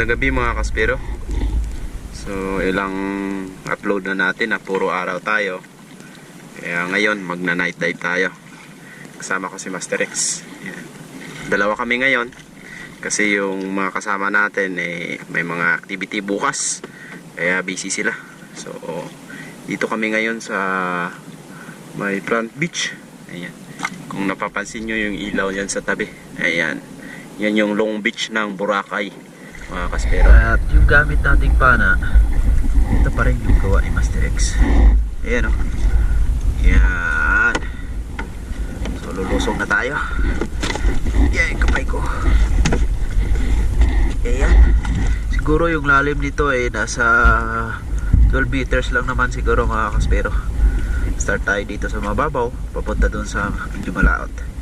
Magandang gabi mga kaspero. So ilang upload na natin na puro araw tayo. Kaya ngayon magna night dive tayo. Kasama ko si Master X. Yan. Dalawa kami ngayon. Kasi yung mga kasama natin may mga activity bukas. Kaya busy sila. So dito kami ngayon sa may Front Beach. Ayan. Kung napapansin nyo yung ilaw yan sa tabi. Ayan. Yan yung Long Beach ng Boracay, mga kaspero. At yung gamit nating pana, ito pa rin yung gawa ni Master X. Ayan o. Yan. So lulusong na tayo. Yan yung kamay ko. Ayan. Siguro yung lalim nito ay nasa 12 meters lang naman siguro mga kaspero. Start tayo dito sa mababaw, papunta dun sa medyo malaot.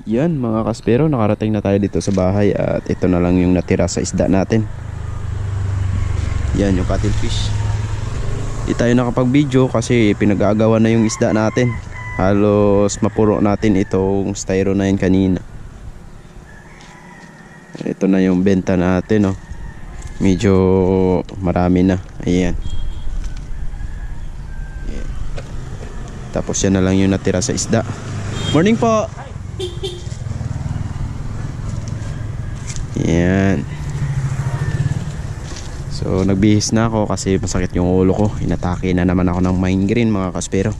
Yan mga kaspero, nakarating na tayo dito sa bahay at ito na lang yung natira sa isda natin. Yan yung cuttlefish. Di tayo nakapag video kasi pinag-aagawan na yung isda natin. Halos mapuro natin itong styro na yun kanina. Ito na yung benta natin, oh. Medyo marami na. Ayan. Ayan. Tapos yan na lang yung natira sa isda. Morning po. Yan. So nagbihis na ako kasi masakit yung ulo ko. Inatake na naman ako ng migraine mga kaspero.